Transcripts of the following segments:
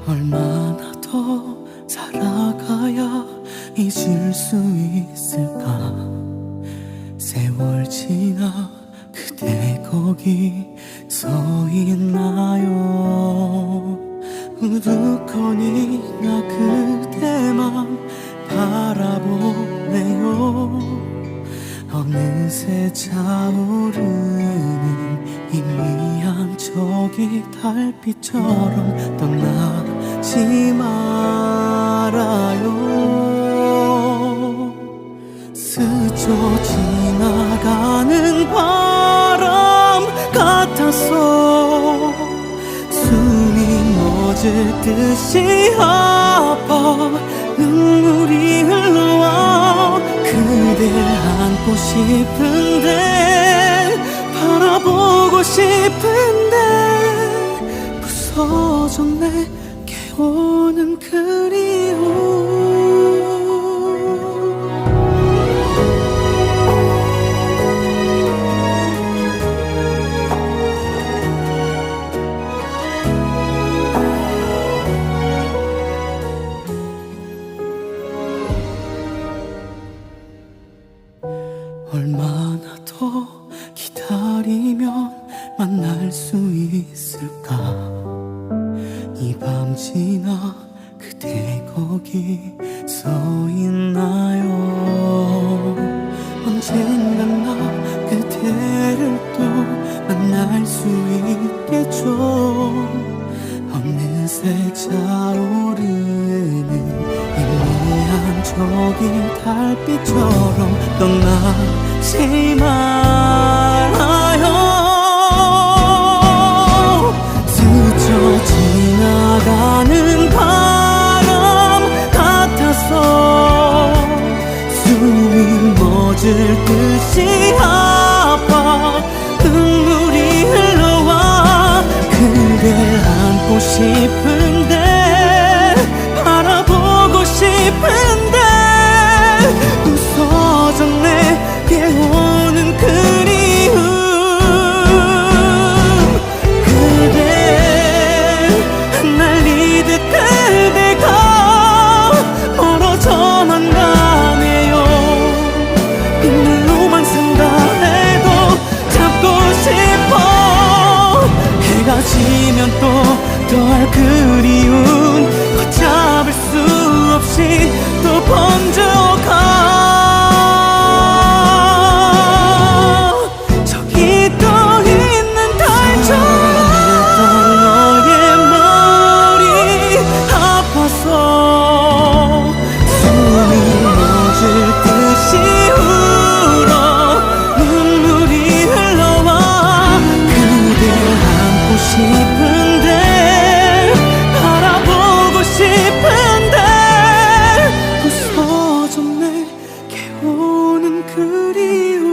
얼마나 더 살아가야 잊을 수 있을까. 세월 지나 그대 거기 서 있나요. 우두커니 나 그대만 바라보네요. 어느새 차오르는 희미한 저기 달빛처럼 떠나지 말아요. 스쳐 지나가는 바람 같아서 숨이 멎을 듯이 아파 눈물이 흘러와. 그댈 안고 싶은데 바라보고 싶은데 부서졌네 깨우는 그리움. 얼마나 더 기다리면 만날 수 있을까. 이 밤 지나 그대 거기 서 있나요. 언젠간 나 그대를 또 만날 수 있겠죠. 어느새 차오르는 희미한 저기 달빛처럼 떠나지 말아요. 스쳐 지나가는 바람 같아서 숨이 멎을 듯이 아파 눈물이 흘러와. 그댈 안고 싶은데 바라보고 싶은데 부서졌네 깨우는 그리움. 그대 흩날리듯 그대가 멀어져만 가네요. 눈물로만 산다 해도 잡고 싶어. 해가 지면 또 더할 그리움 걷잡을 수 없이 또 번져가. 저기 떠 있는 달처럼 너의 머리 아파서 숨이 멎을 듯이 울어 눈물이 흘러와. 그댈 안고 싶은데 바라보고 싶은데 부서졌네 깨우는 그리움.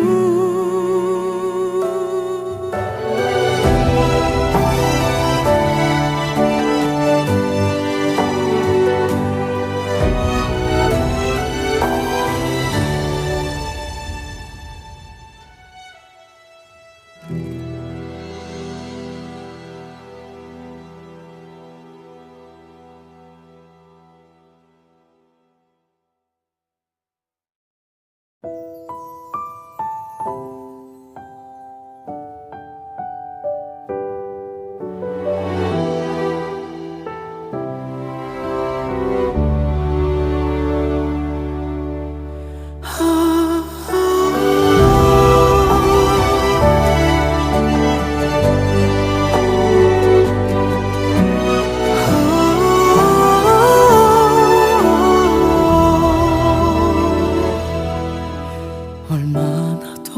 얼마나 더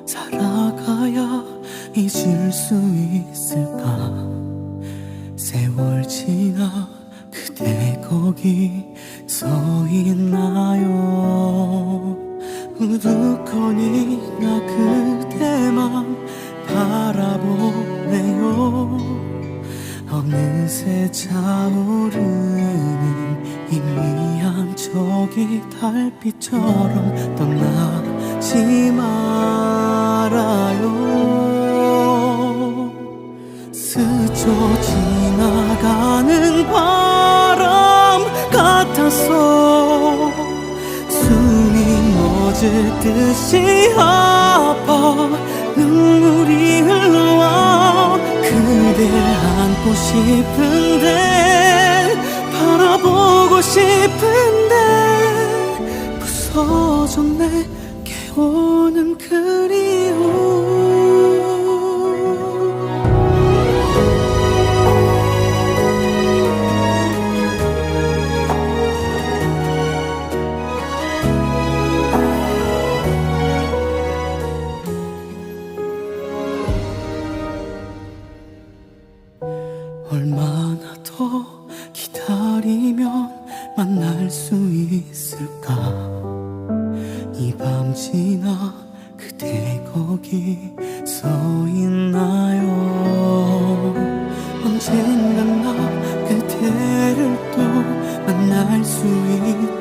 살아가야 잊을 수 있을까. 세월 지나 그대 거기 서 있나요. 우두커니 나 그대만 바라보네요. 어느새 차오르는 희미한 저기 달빛처럼 떠나지 말아요. 스쳐 지나가는 밤 멎을 듯이 아파 눈물이 흘러와 그댈 안고 싶은데 바라보고 싶은데 부서졌네 깨우는 그리움 얼마나 더 기다리면 만날 수 있을까 이 밤 지나 그대 거기 서 있나요 언젠간 나 그대를 또 만날 수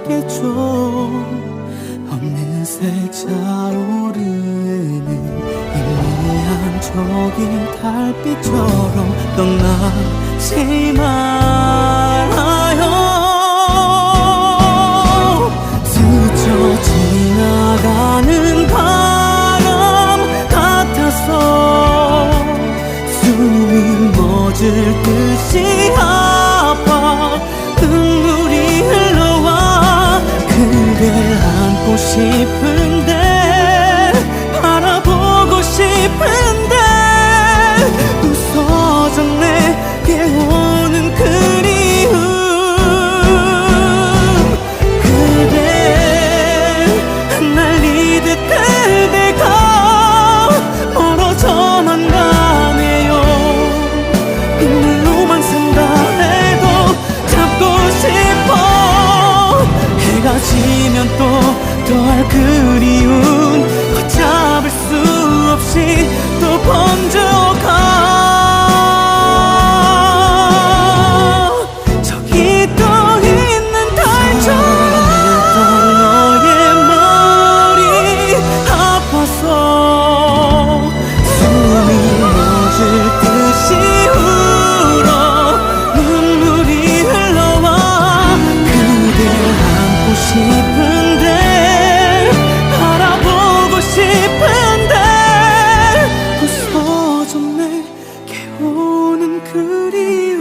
있겠죠 어느새 차오르는 희미한 저기 달빛처럼 떠나지 말아요 스쳐 지나가는 바람 같아서 숨이 멎을 듯이 아파 눈물이 흘러와 그댈 안고 싶은데 바라보고 싶은데 부서졌네 깨우는 그리움 그대 흩날리듯 그대가 멀어져만 가네요 눈물로만 산다 해도 잡고 싶어 해가 지면 또 더할 그리움 걷잡을 수 없이 또 번져가 저기 떠 있는 달처럼 너의 머리 아파서 숨이 멎을 듯이 울어 눈물이 흘러와 그댈 안고 싶은데 바라보고 싶은데 부서졌네 깨우는 그리움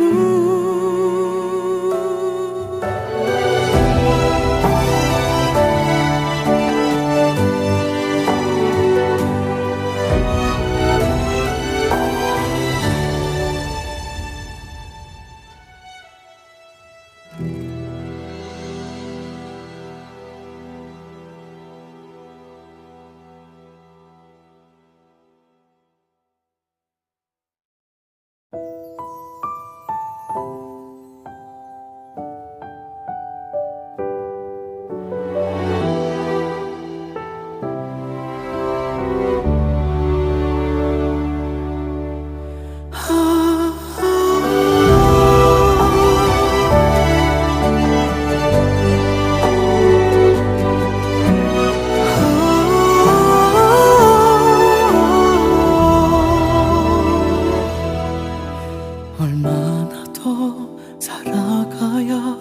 얼마나 더 살아가야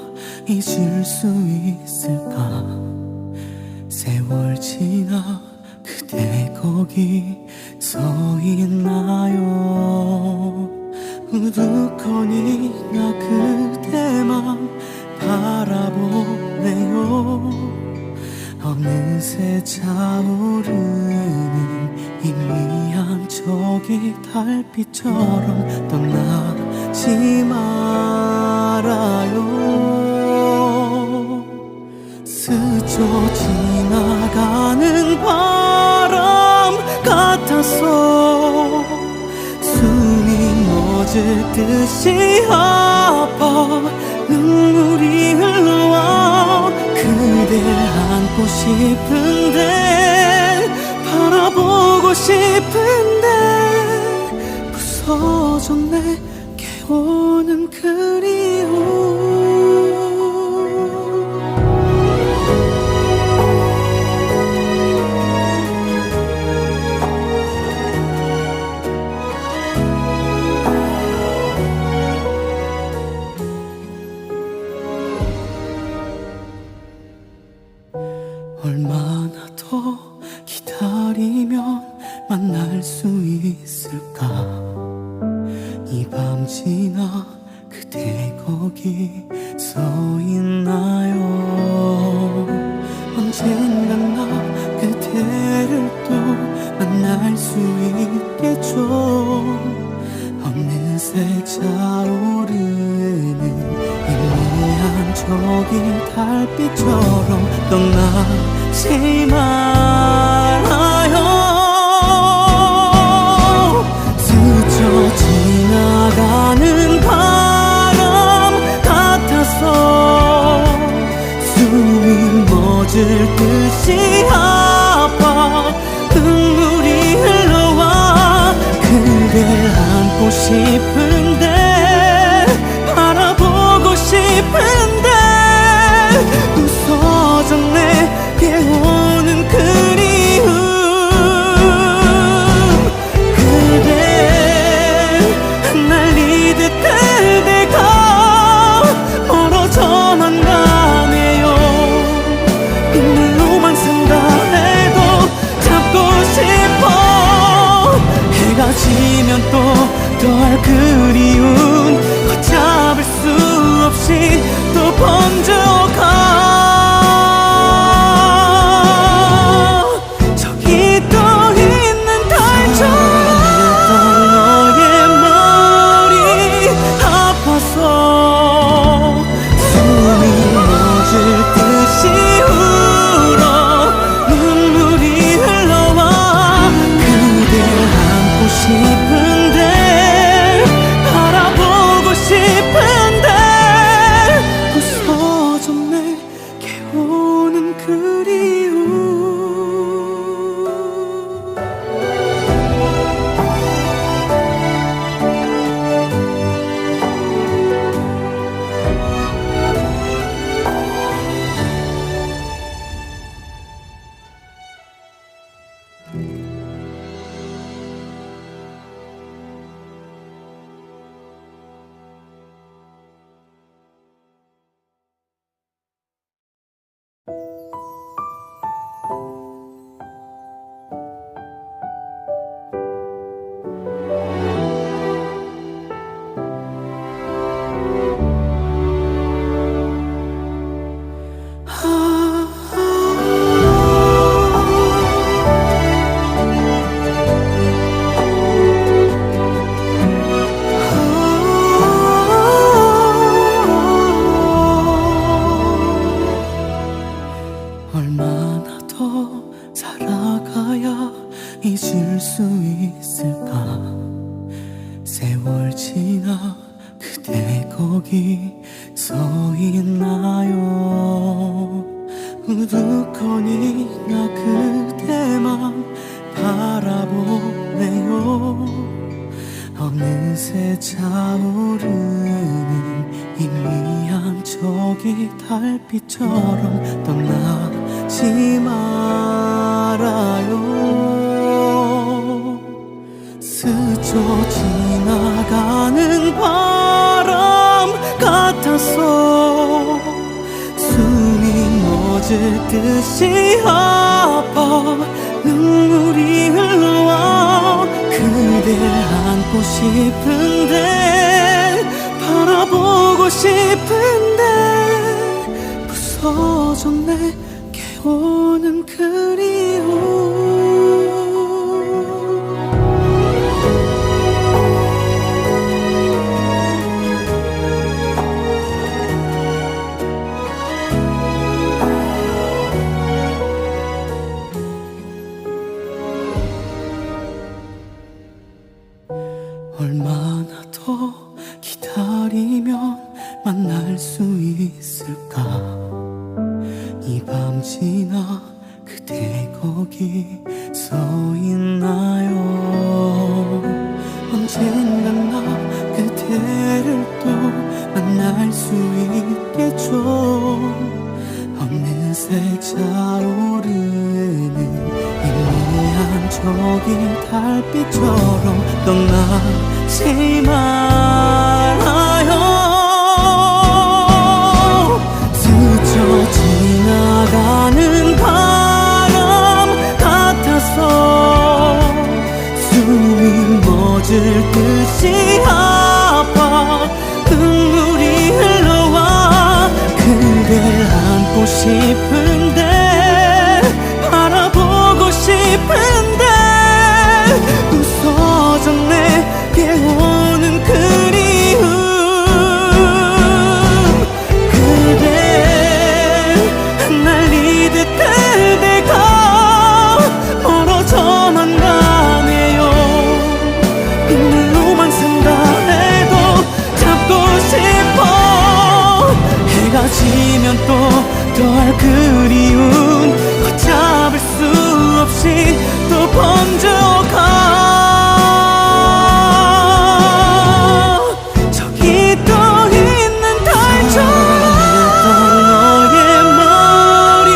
잊을 수 있을까 세월 지나 그대 거기 서 있나요 우두커니 나 그대만 바라보네요 어느새 차오르는 희미한 저기 달빛처럼 떠나지 말아요 스쳐 지나가는 바람 같아서 숨이 멎을 듯이 아파 눈물이 흘러와 그댈 안고 싶은데 바라보고 싶은데 부서졌네 깨우는 그리움 얼마나 더 거기 서 있나요? 언젠간 나 그대를 또 만날 수 있겠죠. 어느새 차오르는 희미한 저기 달빛처럼 떠나지 말아요. 스쳐 지나가는 바람 같아서 숨이 멎을 듯이 아파 눈물이 흘러와 그댈 안고 싶은데 바라보고 싶은데 부서졌네 깨우는 그리움. 그대 흩날리듯 그대가 멀어져만 가네요. 눈물로만 산다 해도 잡고 싶어. 해가 지면 또 더할 그리운 걷잡을 수 없이 또 번져가. 저기 떠 있는 달처럼 너의 머리 아파서 숨이 멎을 듯이 울어 눈물이 흘러와 그댈 안고 싶은데 바라보고 싶은데 부서졌네 깨우는 그리움. 얼마나 더 살아가야 잊을 수 있을까. 세월 지나 그대 거기 서 있나요. 우두커니 나 그대만 바라보네요. 어느새 차오르는 희미한 저기 달빛처럼 떠나지 말아요. 스쳐 지나가는 바람 같아서 숨이 멎을 듯이 아파 눈물이 흘러와 그댈 안고 싶은데 바라보고 싶은데 부서졌네 깨우는 그리움. 얼마나 더 기다리면 만날 수 있을까. 이 밤 지나 그대 거기 서 있나요. 언젠간 나 그대를 또 만날 수 있겠죠. 어느새 차오르는 희미한 저기 달빛처럼 떠나지 말아요. 스쳐 지나가는 바람 같아서 숨이 멎을 듯이 아파 눈물이 싶은데 바라보고 싶은데 부서져 내게 오는 그리움 그대 흩날리듯 그대가 멀어져만 가네요 빗물로만 산다 해도 잡고 싶어 해가 지면 또 더할 그리움 걷잡을 수 없이 또 번져가 저기 또 있는 달처럼 너의 머리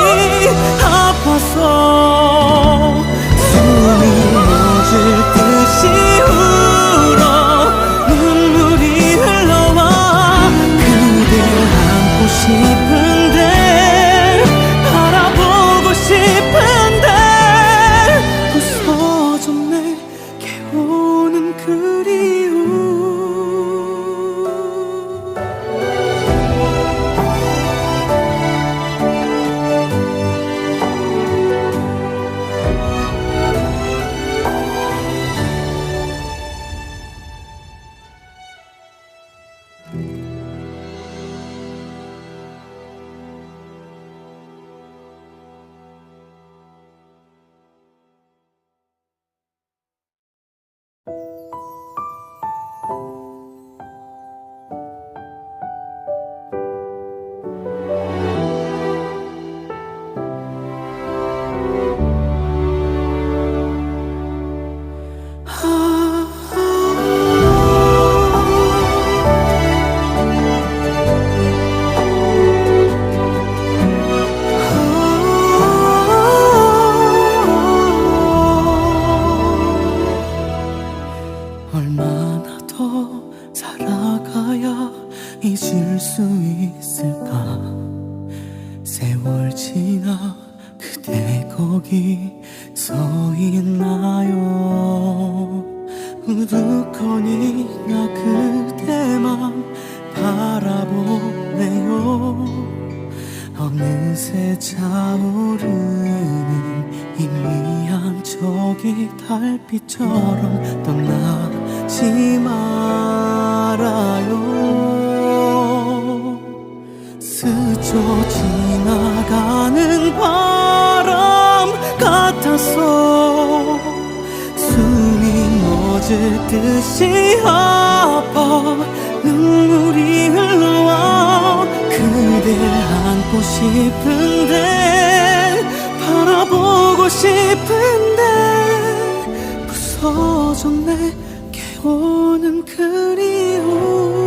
아파서 숨이 멎을 듯이 울어 눈물이 흘러와 그댈 안고 싶은데 바라보고 싶은데 부서져 내게 오는 그리움 얼마나 더 살아가야 잊을 수 있을까 세월 지나 그대 거기 서 있나요 우두커니 나 그대만 바라보네요 어느새 차오르는 희미한 저기 달빛처럼 떠나지 말아요 스쳐 지나가는 바람 같아서 숨이 멎을 듯이 아파 눈물이 흘러와 그댈 안고 싶은데 바라보고 싶은데 부서져 내게 오는 그리움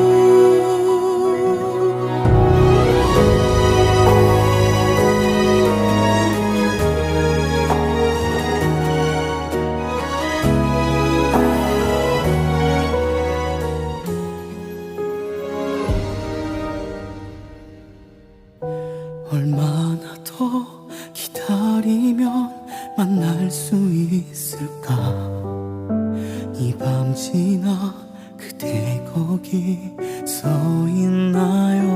얼마나 더 기다리면 만날 수 있을까 이 밤 지나 그대 거기 서 있나요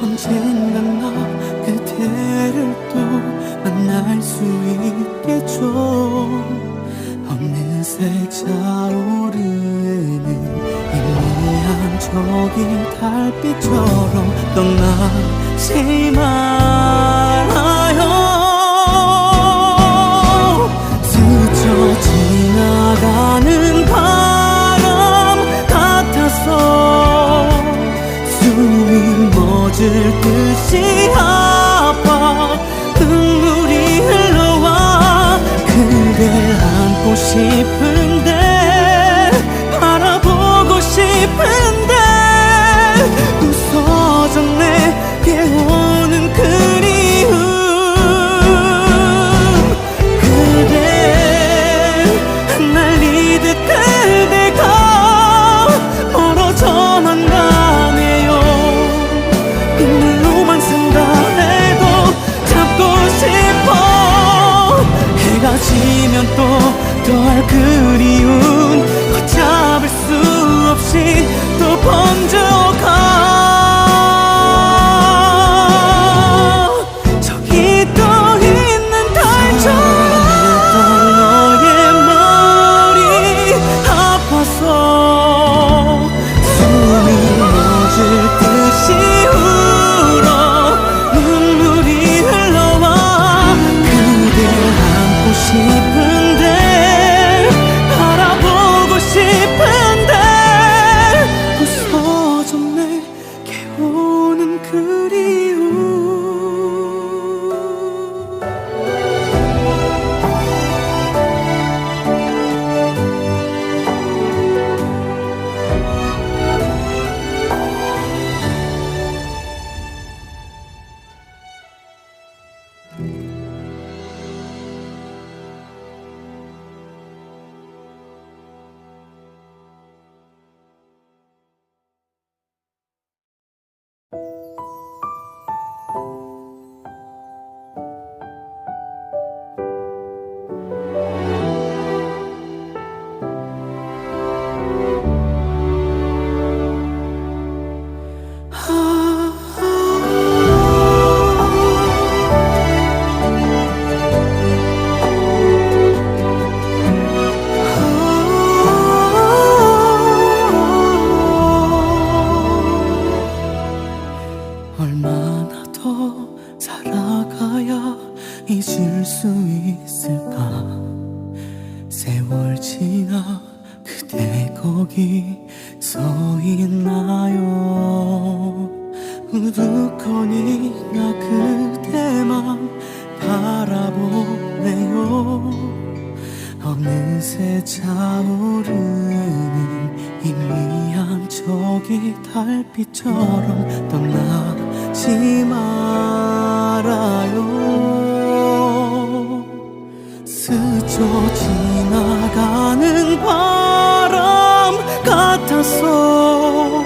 언젠간 나 그대를 또 만날 수 있겠죠 어느새 차오르는 희미한 저기 달빛처럼 떠나지 말아요 스쳐 지나가는 바람 같아서 숨이 멎을 듯이 아파 눈물이 흘러와 그댈 안고 싶은데 바라보고 싶은데 부서져 내게 오는 그리움 그대 흩날리듯 그대가 멀어져만 가네요 빗물로만 산다 해도 잡고 싶어 해가 지면 또 더할 그리움 걷잡을 수 없이 또 번져가 그리움. 얼마나 더 살아가야 잊을 수 있을까. 세월 지나 그대 거기 서 있나요. 우두커니 나 그대만 바라보네요. 어느새 차오르는 희미한 저기 달빛처럼 떠나지 말아요. 스쳐 지나가는 바람 같아서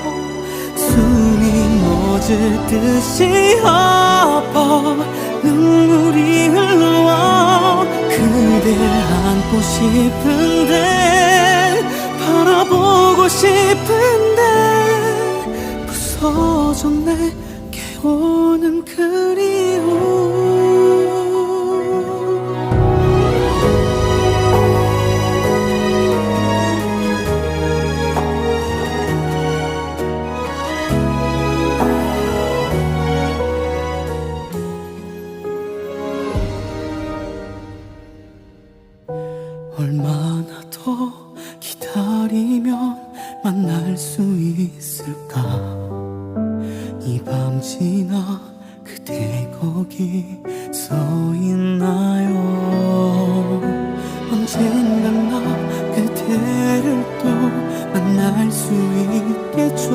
숨이 멎을 듯이 아파 눈물이 흘러와. 그댈 안고 싶은데 바라보고 싶은데 부서졌네 깨우는 그리움. 얼마나 더 기다리면 만날 수 있을까. 이 밤 지나 그대 거기 서 있나요. 언젠간 나 그대를 또 만날 수 있겠죠.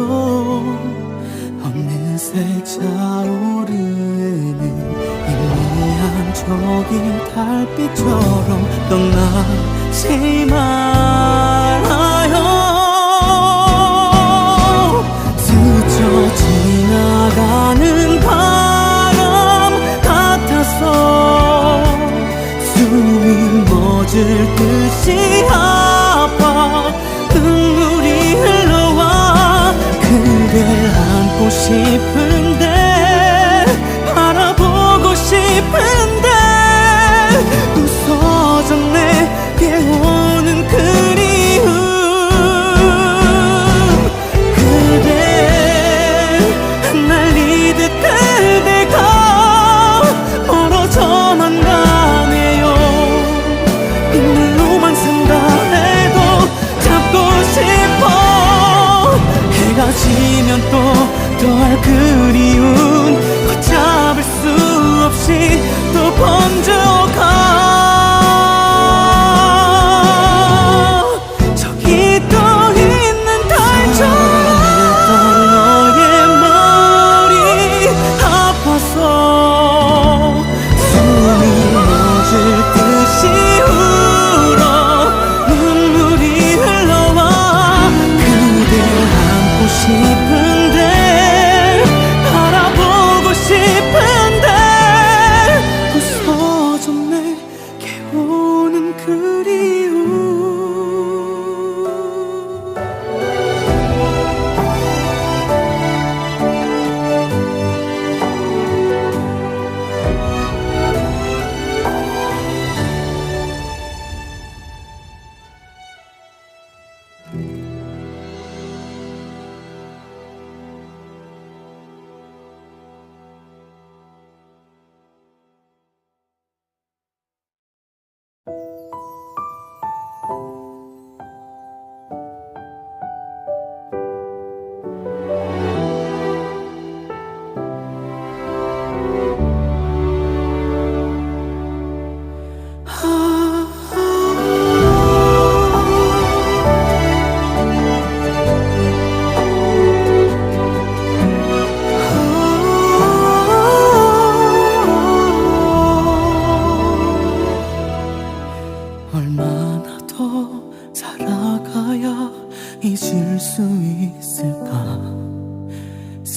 어느새 차오르는 희미한 저기 달빛처럼 떠나지 말아요. 스쳐 지나가는 바람 같아서 숨이 멎을 듯이 아파 눈물이 흘러와. 그댈 안고 싶은데 바라보고 싶은데 부서졌네 깨우는 그리움. 그대 흩날리듯 그대가 멀어져만 가네요. 눈물로만 산다 해도 잡고 싶어. 해가 지면 또 더할 그리운 걷잡을 수 없이 또 번져가. 저기 떠 있는 달처럼 너의 머리 아파서 숨이 멎을 듯이 울어 눈물이 흘러와. 그댈 안고 싶은데 바라보고 싶은데 부서졌네 깨우는 그리움.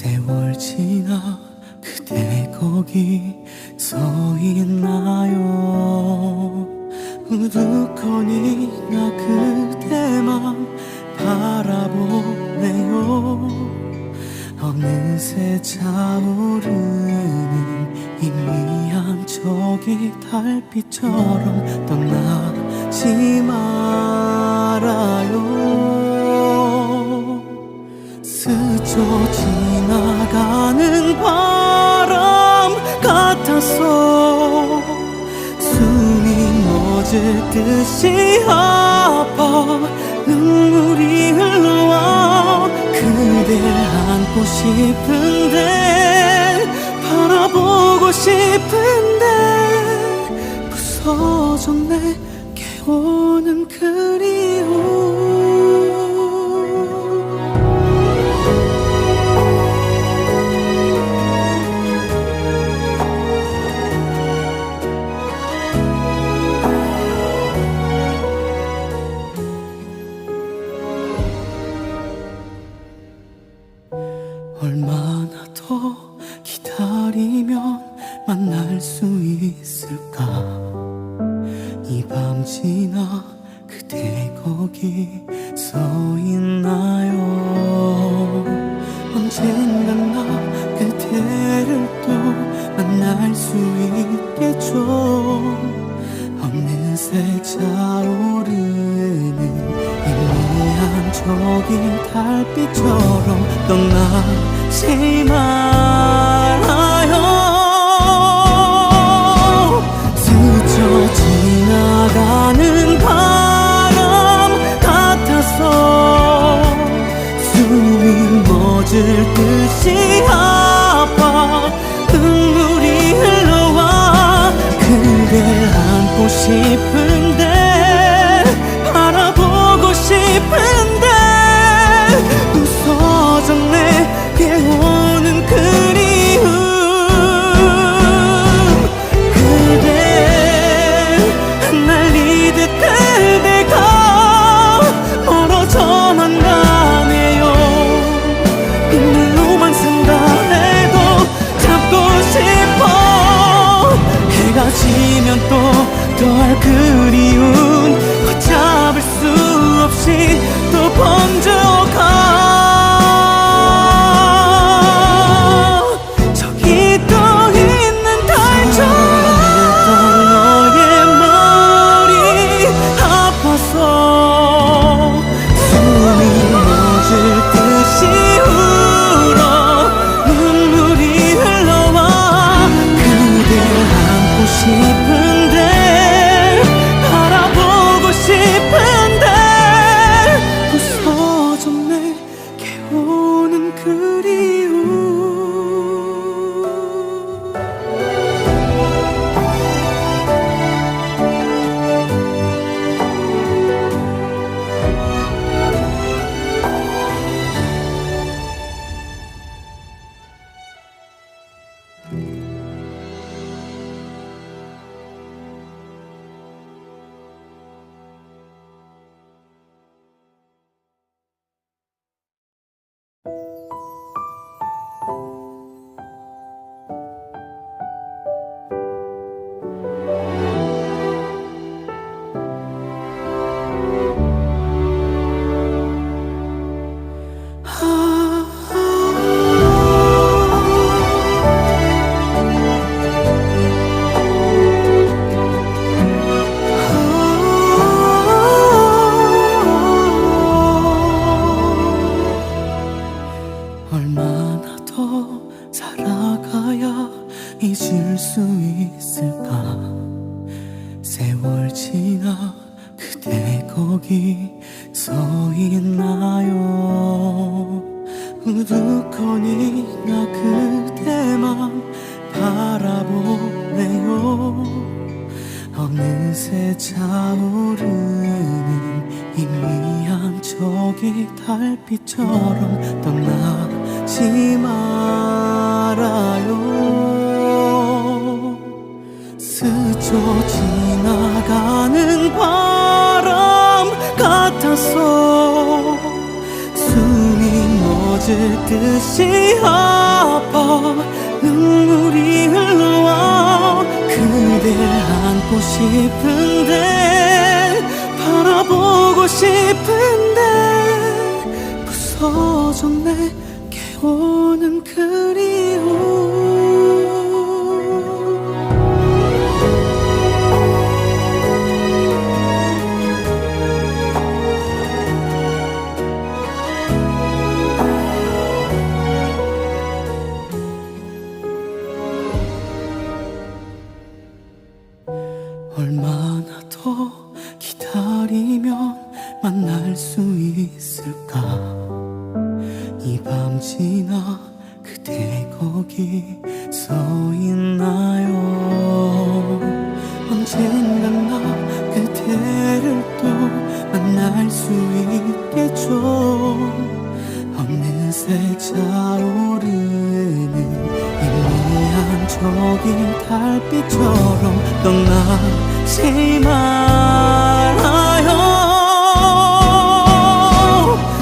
세월 지나 그대 거기 서 있나요? 우두커니 나 그대만 바라보네요. 어느새 차오르는 희미한 저기 달빛처럼 떠나지 말아요. 스쳐 지나가는 바람 같아서 숨이 멎을 듯이 아파 눈물이 흘러와 그댈 안고 싶은데 바라보고 싶은데 부서졌네 깨우는 그리움. 얼마나 더 기다리면 만날 수 있을까? 이 밤 지나 그대 거기 서 있나요? 언젠간 나 그대를 또 만날 수 있겠죠. 어느새 차오르는 희미한 저기 달빛처럼 떠나지 말아요. 스쳐 지나가는 바람 같아서 숨이 멎을 듯이 아파 눈물이 흘러와 그댈 안고 싶은데 바라보고 싶은데 부서졌네 깨우는 그리움. 그대 흩날리듯 그대가 멀어져만 가네요. 눈물로만 산다 해도 잡고 싶어. 해가 지면 또 덜 그리운 걷잡을 수 없이 또 번져가. 저기 떠 있는 달처럼 너의 머리 아파서 숨이 멎을 듯이 울어 눈물이 흘러와 그댈 안고 싶은데 바라보고 싶은데 부서졌네 깨우는 그리움. 얼마나 더 살아가야 잊을 수 있을까? 세월 지나 그대 거기 서 있나요? 우두커니 나 그대만 바라보네요. 어느새 차오르는 희미한 저기 달빛처럼 떠나지 말아요. 스쳐 지나가는 바람 같아서 숨이 멎을 멎을 듯이 아파 눈물이 흘러와 그댈 안고 싶은데 바라보고 싶은데 부서져 내게 오는 그리움 얼마나 더 기다리면 만날 수 있을까 이 밤 지나 그대 거기 서 있나요 언젠간 나 그대를 또 만날 수 있겠죠 어느새 차오르는 희미한 저기 달빛처럼 떠나지 말아요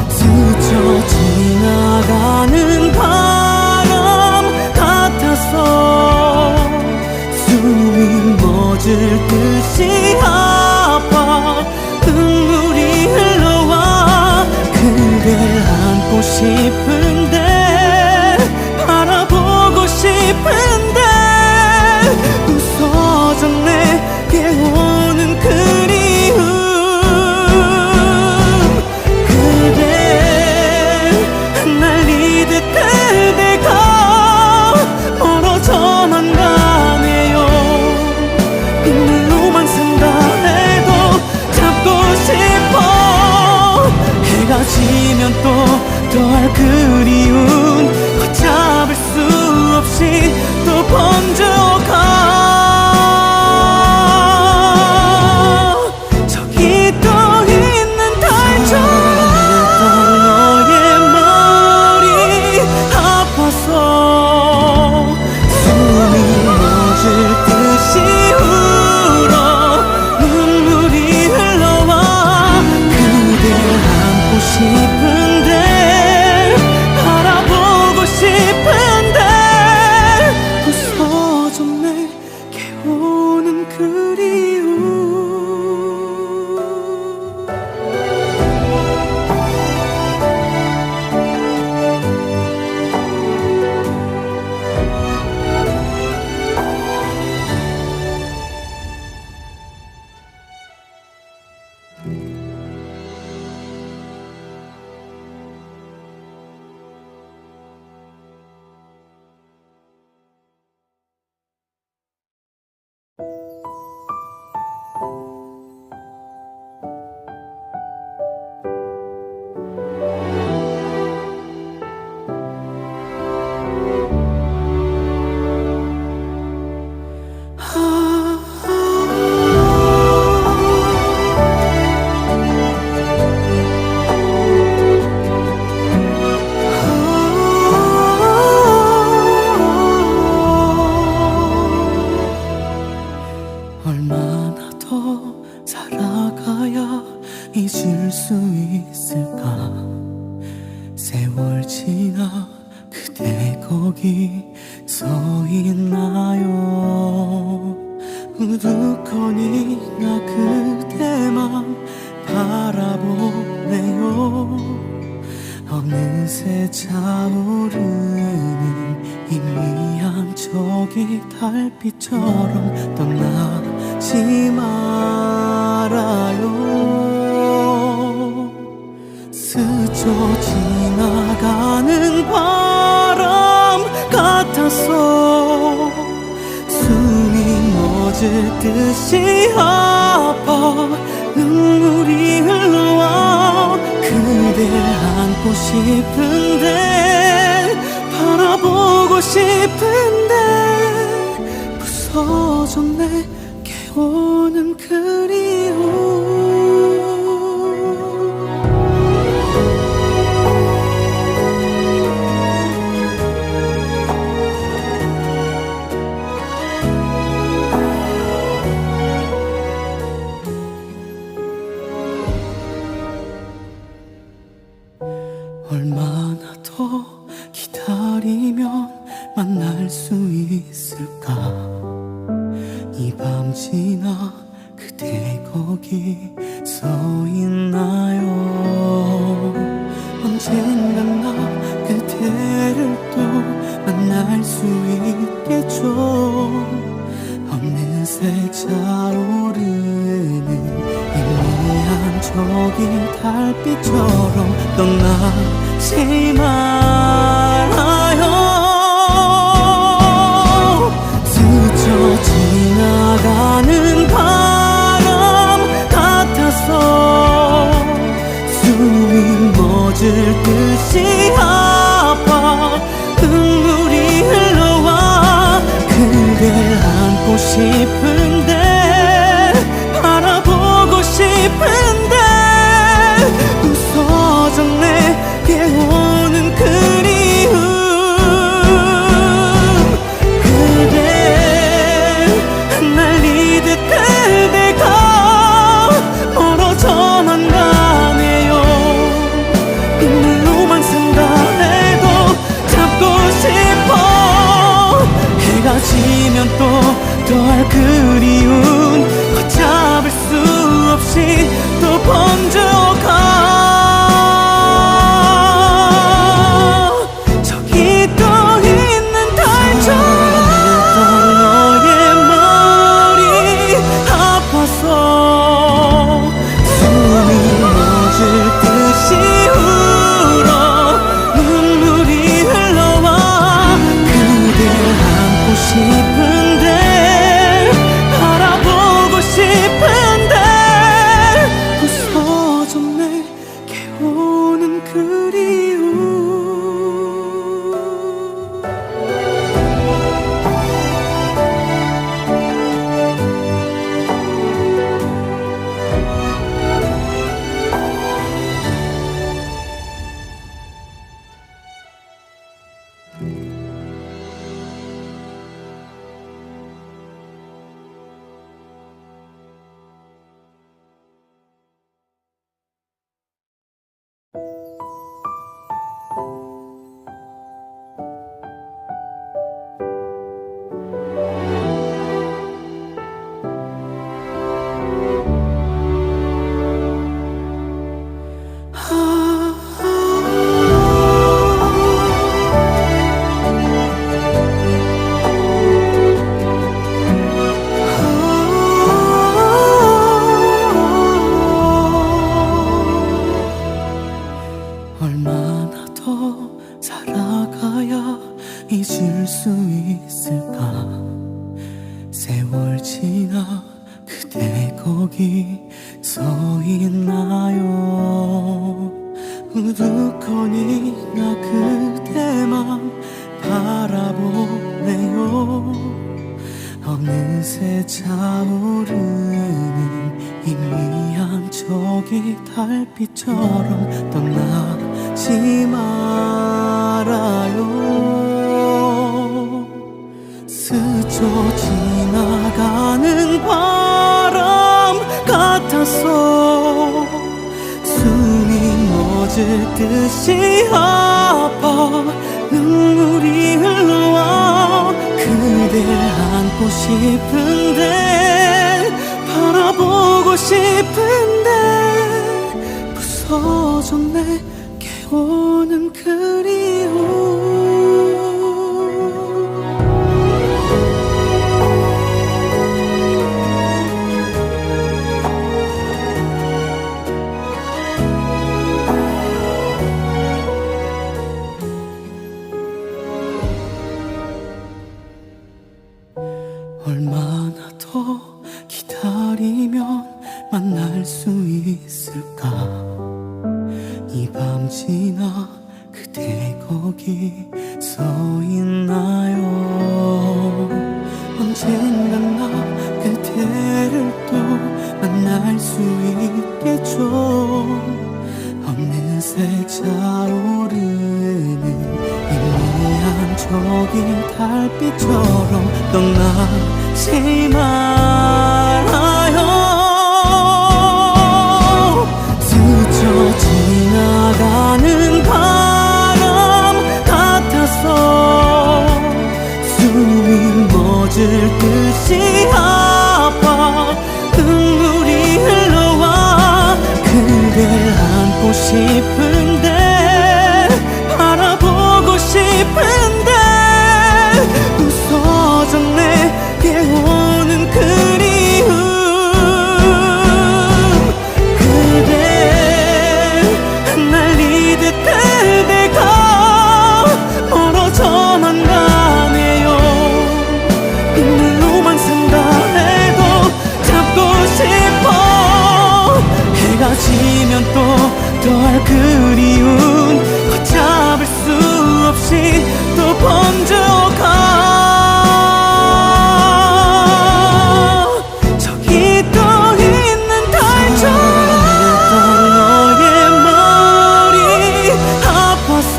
스쳐 지나가는 바람 같아서 숨이 멎을 듯이 아파 눈물이 흘러와 그댈 안고 싶은데 바라보고 싶은데 부서져 내게 오는 그리움 그대 흩날리듯 그대가 멀어져만 가네요 빗물로만 산다 해도 잡고 싶어 해가 지면 또 더할 그리움 걷잡을 수 없이 또 번져가 저기 떠 있는 달처럼 너의 머리 아파서 숨이 멎을 듯이 울어 눈물이 흘러와 그댈 안고 싶은데 바라보고 싶은데 부서져 내게 오는 그리움 얼마나 더 살아가야 잊을 수 있을까 세월 지나 그대 거기 서 있나요 우두커니 나 그대만 바라보네요 어느새 차오르는 희미한 저기 달빛처럼 떠나지 말아요 스쳐 지나가는 바람 같아서 숨이 멎을 듯이 아파 눈물이 흘러와 그댈 안고 싶은데 바라보고 싶은데 부서져 내게 오는 그리움 얼마나 더 만날 수 있을까? 이 밤 지나 그대 거기 서 있나요? 언젠간 나 그대를 또 만날 수 있겠죠. 어느새 차오르는 희미한 저기 달빛처럼 떠나지 말아요. 스쳐 지나가는 바람 같아서 숨이 멎을 듯이 아파 눈물이 흘러와 그댈 안고 싶은데 바라보고 싶은데 부서져 내게 오는 그리움 그대 흩날리듯 그대가 멀어져만 가네요. 눈물로만 산다 해도 잡고 싶어. 해가 지면 또 더할 그리움 걷잡을 수 없이 또 번져가 저기 떠 있는 달처럼 너의 머리 아파서 숨이 멎을 듯이 울어 눈물이 흘러와 그댈 안고 싶은데 바라보고 싶은데 부서져 내게 오는 그리움 얼마나 더 살아가야 잊을 수 있을까? 세월 지나 그대 거기 서 있나요? 우두커니 나 그대만 바라보네요. 어느새 차오르는 희미한 저기 달빛처럼 떠나지 말아요. 스쳐 지나가는 바람 같아서 숨이 멎을 듯이 아파 눈물이 흘러와 그댈 안고 싶은데 바라보고 싶은데 부서져 내게 오는 그리움 얼마나 더 기다리면 만날 수 있을까? 이 밤 지나 그대 거기 서 있나요? 언젠간 나 그대를 또 만날 수 있겠죠. 어느새 차오르는 희미한 저기 달빛처럼 떠나지 말아요. 스쳐 지나가는 바람 같아서 번져가. 저기 떠 있는 달처럼 너의 머리 아파서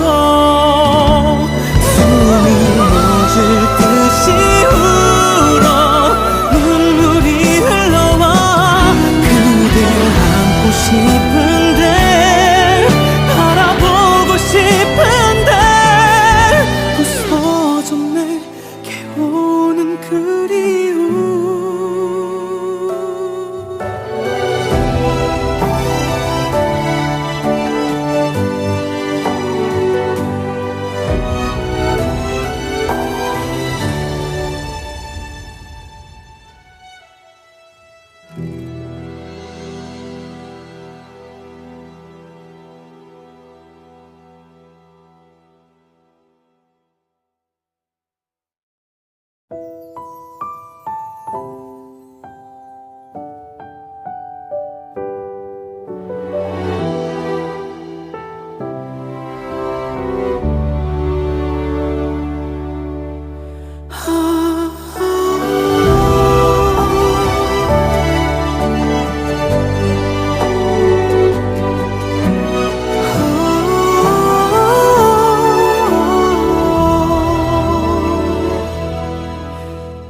숨이 멎을 듯이 울어 눈물이 흘러와. 그댈 안고 싶은데 바라보고 싶은데 부서졌네 깨우는 그리움.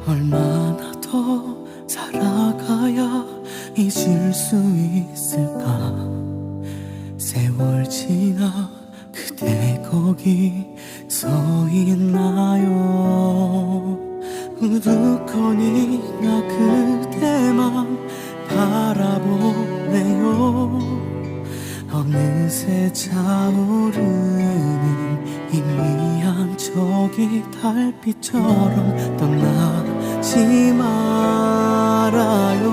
얼마나 더 살아가야 잊을 수 있을까. 세월 지나 그대 거기 서 있나요. 우두커니 나 그대만 바라보네요. 어느새 차오르는 희미한 저기 달빛처럼 떠나지 말아요.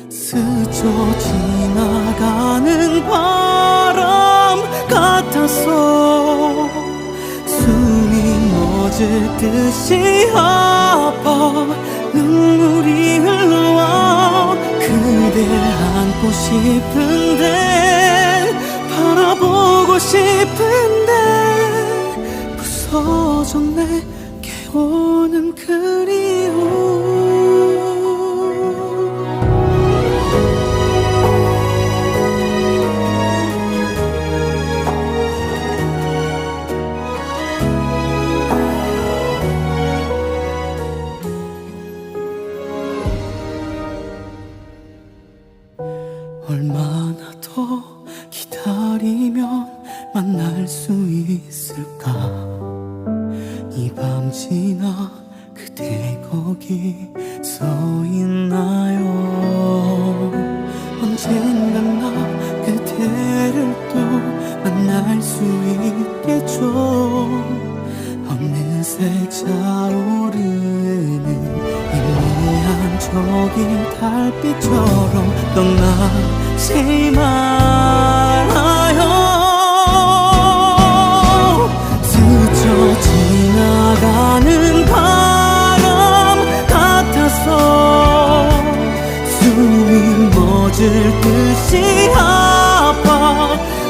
스쳐 지나가는 바람 같아서 숨이 멎을 듯이 아파 눈물이 흘러와. 그댈 안고 싶은데 바라보고 싶은데 부서졌네 깨우는 그리움. 얼마나 더 기다리면 만날 수 있을까. 이 밤 지나 그대 거기 서 있나요. 언젠간 나 그대를 또 만날 수 있겠죠. 어느새 차오르는 희미한 저기 달빛처럼 떠나지 말아요. 스쳐 지나가는 바람 같아서 숨이 멎을 듯이 아파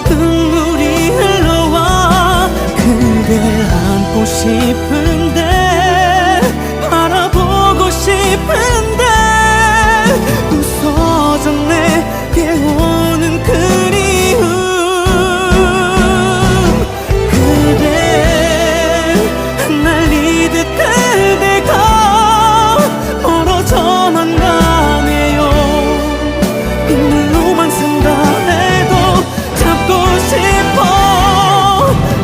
눈물이 흘러와. 그댈 안고 싶은데 바라보고 싶은데 부서졌네 깨우는 그리움. 그대 흩날리듯 그대가 멀어져만 가네요. 눈물로만 산다 해도 잡고 싶어.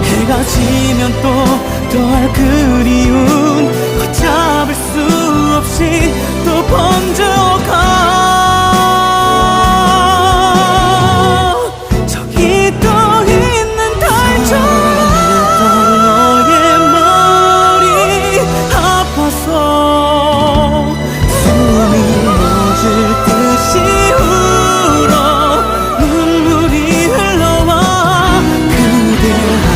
해가 지면 또 더할 그리움 걷잡을 수 없이 또 번져가. 저기 떠 있는 달처럼 너의 머리 아파서 숨이 멎을 듯이 울어 눈물이 흘러와. 그댈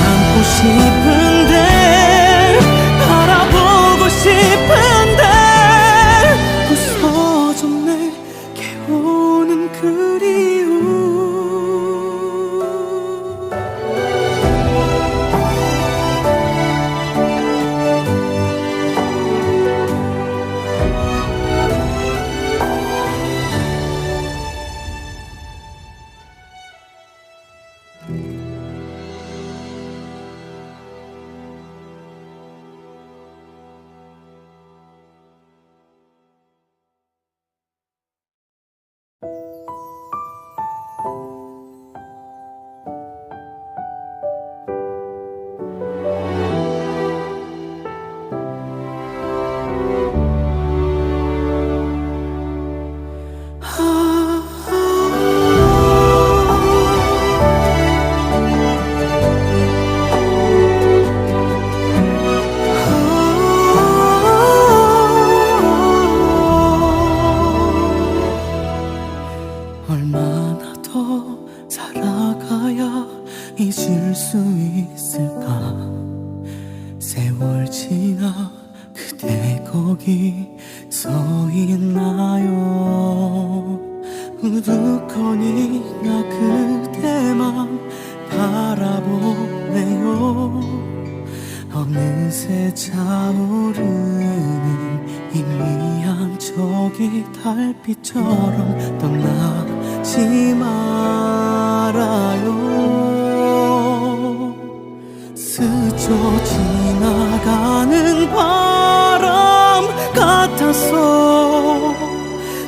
안고 싶은데 바라보고 싶은데 부서졌네 깨우는 그리움. 거기 서 있나요? 우두커니 나 그대만 바라보네요. 어느새 차오르는 희미한 저기 달빛처럼 떠나지 말아요. 스쳐 지나가는 바람 같아서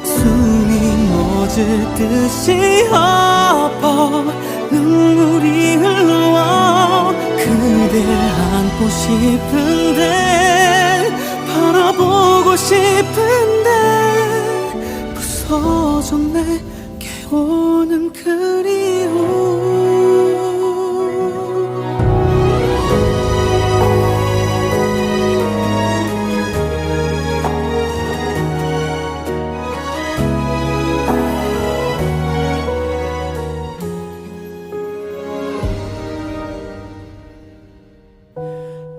숨이 멎을 듯이 아파 눈물이 흘러와 그댈 안고 싶은데 바라보고 싶은데 부서졌네 깨우는 그리움.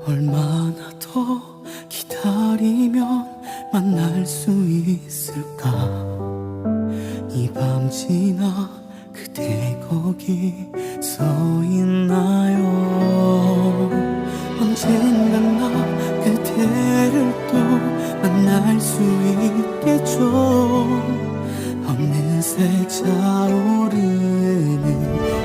얼마나 더 기다리면 만날 수 있을까? 이 밤 지나 그대 거기 서 있나요? 언젠간 나 그대를 또 만날 수 있겠죠. 어느새 차오르는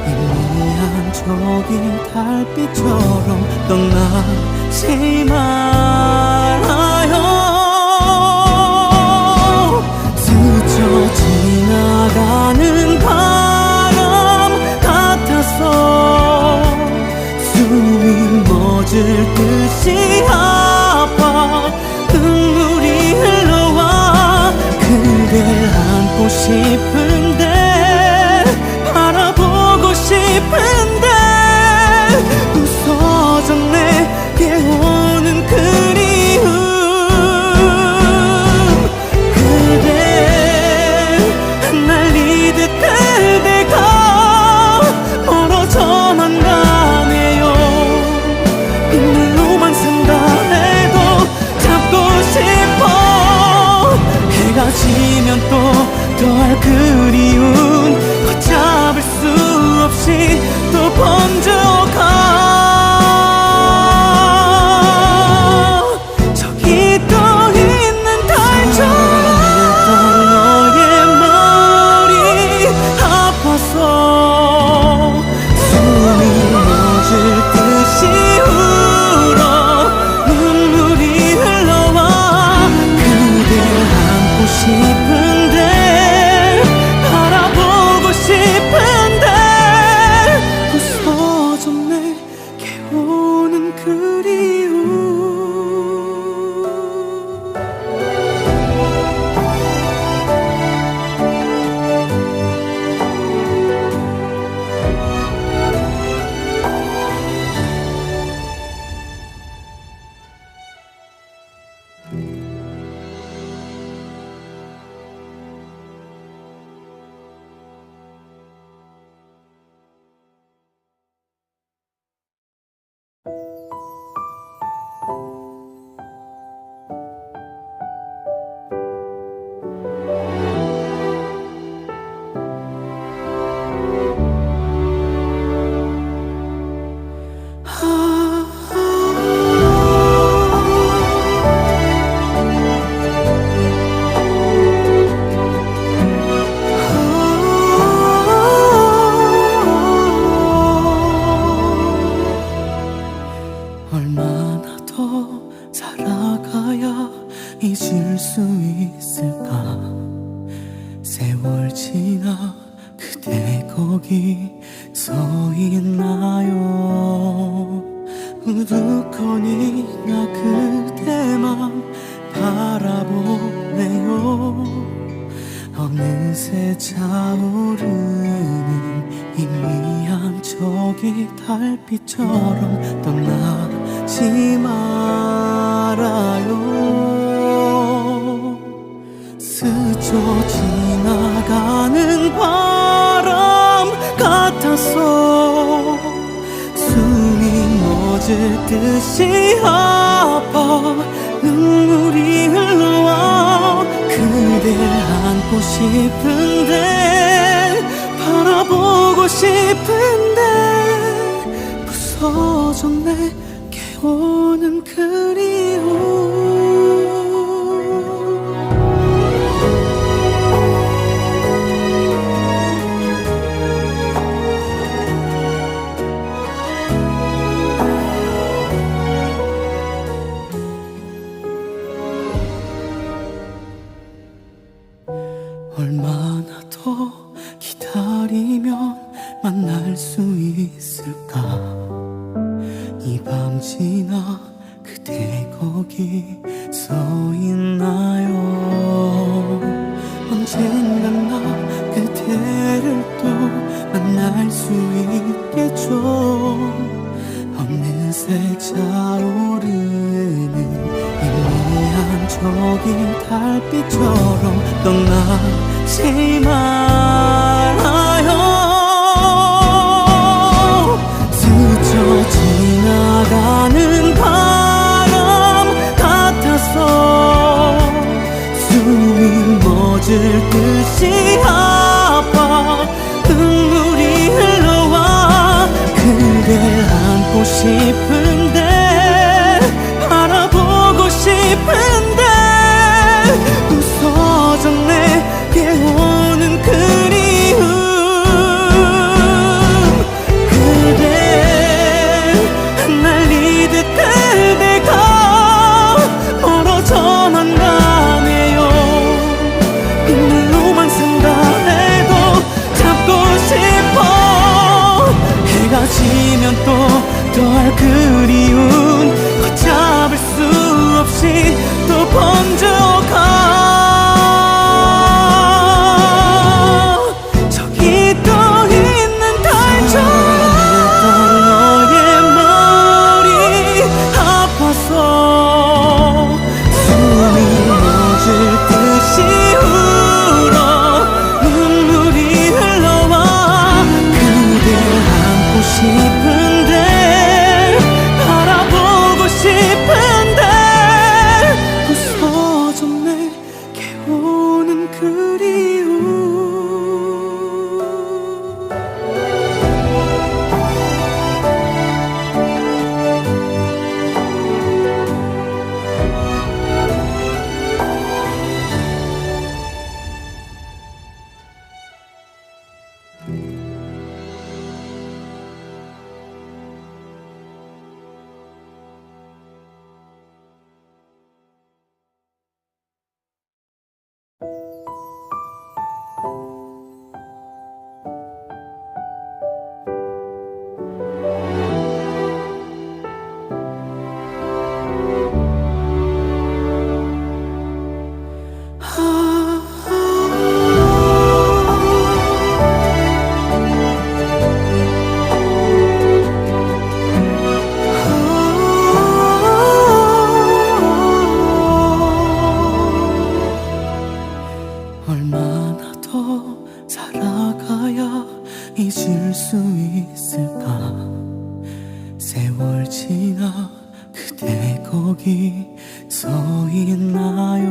희미한 저기 달빛처럼 떠나지 말아요. 스쳐 지나가는 바람 같아서 숨이 멎을 듯이 아파 눈물이 흘러와 그댈 안고 싶은데 바라보고 싶은데 부서졌네 깨우는 그리움. 그대 흩날리듯 그대가 멀어져만 가네요. 눈물로만 산다 해도 잡고 싶어. 해가 지면 또 더할 그리움 걷잡을 수 없이 또 번져가. 저기 떠 있는 달처럼 너의 머리 아파서 숨이 멎을 듯이 울어 눈물이 흘러와 그댈 안고 싶은데 바라보고 싶은데 부서졌네 깨우는 그리움. 얼마나 더 살아가야 잊을 수 있을까? 세월 지나 그대 거기 서 있나요? 우두커니 나 그대만 바라보네요. 어느새 차오르는 희미한 저기 달빛처럼 떠나지 말아요. 스쳐 지나가는 바람 같아서 숨이 멎을 멎을 듯이 아파 눈물이 흘러와 그댈 안고 싶은데 바라보고 싶은데 부서졌네 깨우는 그리움 얼마나 더 기다리면 만날 수 있을까 이 밤 지나 그대 거기 서 있나요 언젠간 나 그대를 또 만날 수 있겠죠 어느새 차오르는 희미한 저기 달빛처럼 떠나지 말아요 스쳐 지나가는 바람 같아서 숨이 멎을 듯이 아파 눈물이 흘러와 그댈 안고 싶은데 바라보고 싶은데 부서졌네 깨우는 그리움 그대 흩날리듯 그대가 멀어져만 가네요 눈물로만 산다 해도 잡고 싶어 해가 지면 또 더할 그리운 걷잡을 수 없이 또 번져가 저기 또 있는 달처럼 너의 머리 아파서 숨이 멎을 듯이 울어 눈물이 흘러와 그댈 안고 싶은데 바라보고 싶은데 부서졌네 깨우는 그리움 얼마나 더 살아가야 잊을 수 있을까 세월 지나 그대 거기 서 있나요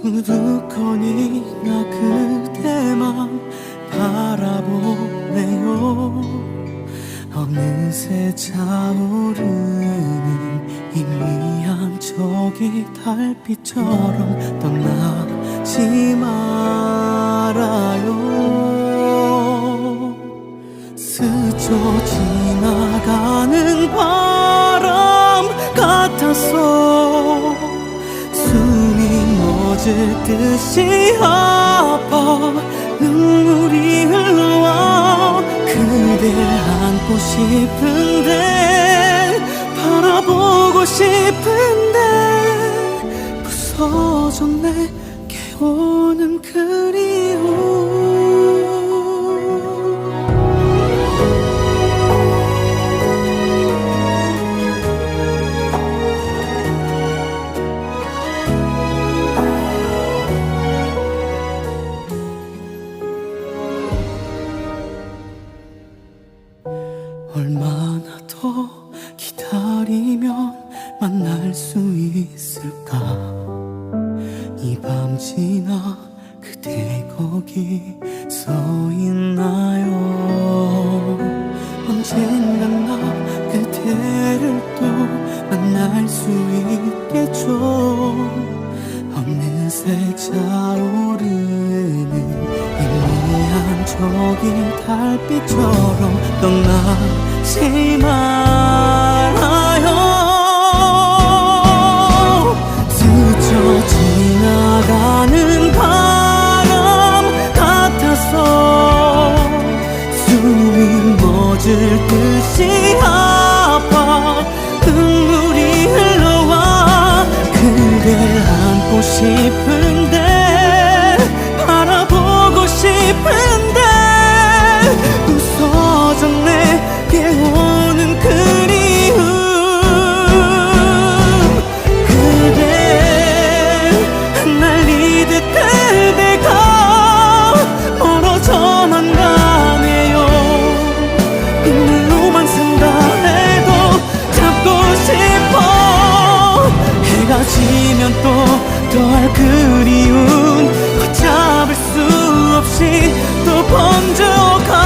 우두커니 나 그대만 바라보네요 어느새 차오르는 희미한 저기 달빛처럼 떠나지 말아요 스쳐 지나가는 바람 같아서 숨이 멎을 듯이 아파 눈물이 흘러와 그댈 안고 싶은데 바라보고 싶은데 부서졌네 깨우는 그리움 얼마나 더 기다리면 만날 수 있을까? 이 밤 지나 그대 거기 서 있나요? 언젠간 나 그대를 또 만날 수 있겠죠. 어느새 차오르는 희미한 저기 달빛처럼 떠나지 말아요. 스쳐 지나가는 바람 같아서 숨이 멎을 듯이 아파 눈물이 흘러와 그댈 안고 싶은데 바라보고 싶은데 부서져 내게 오는 그리움 그대 흩날리듯 그대가 멀어져만 가네요. 눈물로만 산다 해도 잡고 싶어. 해가 지면 또 더할 그리움 걷잡을 수 없이 또 번져가